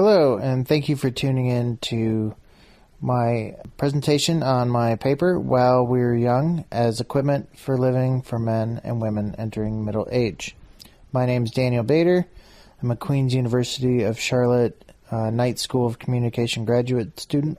Hello, and thank you for tuning in to my presentation on my paper, While We're Young, as Equipment for Living for Men and Women Entering Middle Age. My name is Daniel Bader. I'm a Queen's University of Charlotte Knight School of Communication graduate student.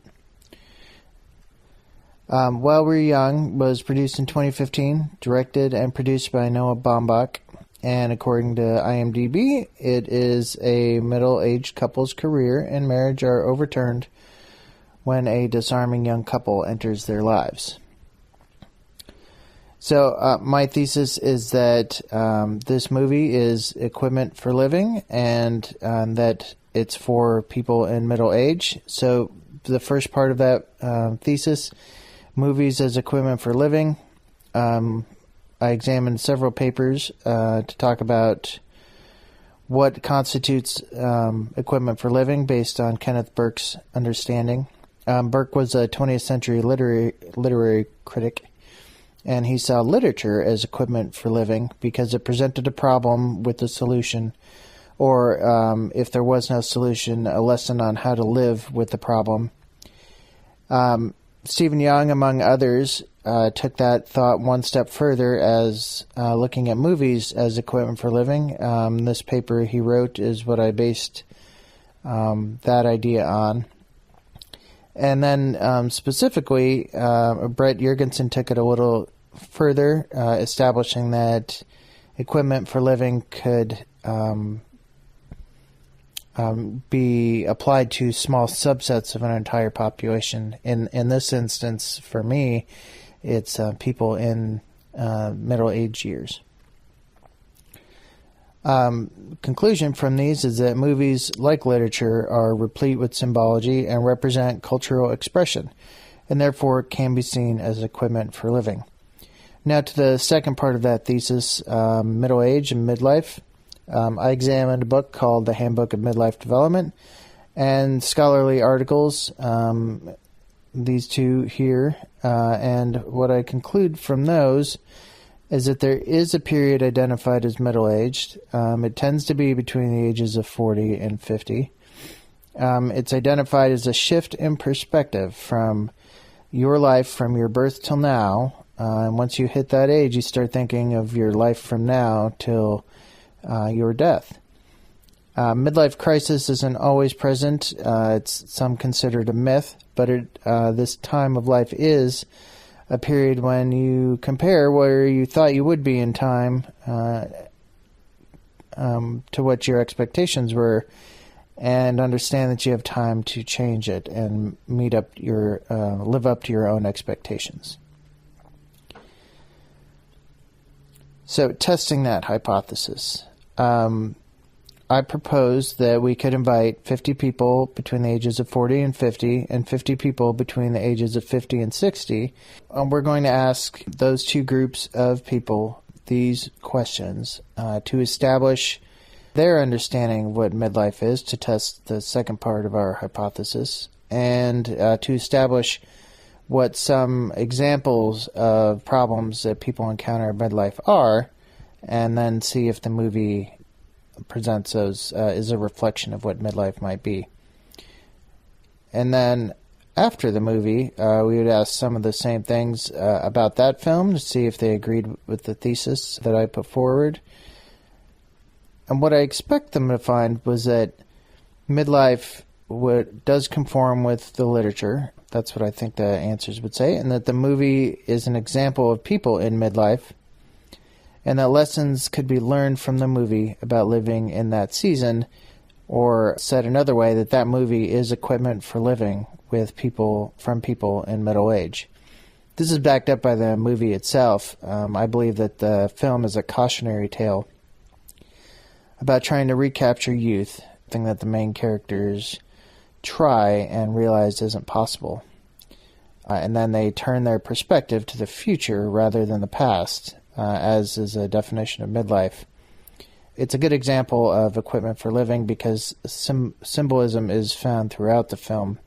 While We're Young was produced in 2015, directed and produced by Noah Baumbach, and according to IMDb, it is a middle-aged couple's career and marriage are overturned when a disarming young couple enters their lives. So my thesis is that this movie is equipment for living and that it's for people in middle age. So the first part of that thesis, movies as equipment for living, I examined several papers to talk about what constitutes equipment for living based on Kenneth Burke's understanding. Burke was a 20th century literary critic, and he saw literature as equipment for living because it presented a problem with a solution, or if there was no solution, a lesson on how to live with the problem. Stephen Young, among others, took that thought one step further as looking at movies as equipment for living. This paper he wrote is what I based that idea on. And then specifically, Brett Juergensen took it a little further, establishing that equipment for living could be applied to small subsets of an entire population. In this instance, for me, it's people in middle age years. Conclusion from these is that movies, like literature, are replete with symbology and represent cultural expression, and therefore can be seen as equipment for living. Now to the second part of that thesis, middle age and midlife. I examined a book called The Handbook of Midlife Development and scholarly articles, these two here, and what I conclude from those is that there is a period identified as middle-aged. It tends to be between the ages of 40 and 50. It's identified as a shift in perspective from your life from your birth till now, and once you hit that age, you start thinking of your life from now till your death. Midlife crisis isn't always present. It's some considered a myth, but this time of life is a period when you compare where you thought you would be in time to what your expectations were, and understand that you have time to change it and live up to your own expectations. So, testing that hypothesis. I propose that we could invite 50 people between the ages of 40 and 50 and 50 people between the ages of 50 and 60. We're going to ask those two groups of people these questions to establish their understanding of what midlife is, to test the second part of our hypothesis, and to establish what some examples of problems that people encounter in midlife are, and then see if the movie presents those is a reflection of what midlife might be. And then after the movie, we would ask some of the same things about that film to see if they agreed with the thesis that I put forward. And what I expect them to find was that midlife does conform with the literature. That's what I think the answers would say. And that the movie is an example of people in midlife, and that lessons could be learned from the movie about living in that season, or said another way, that movie is equipment for living with people in middle age. This is backed up by the movie itself. I believe that the film is a cautionary tale about trying to recapture youth, something that the main characters try and realize isn't possible. And then they turn their perspective to the future rather than the past, as is a definition of midlife. It's a good example of equipment for living because symbolism is found throughout the film,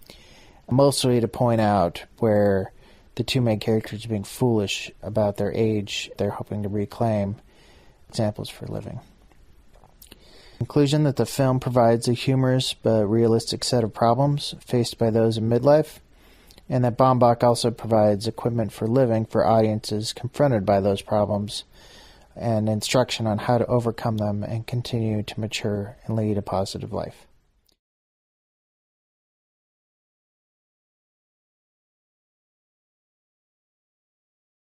mostly to point out where the two main characters are being foolish about their age they're hoping to reclaim. Examples for living. Conclusion that the film provides a humorous but realistic set of problems faced by those in midlife, and that Baumbach also provides equipment for living for audiences confronted by those problems and instruction on how to overcome them and continue to mature and lead a positive life.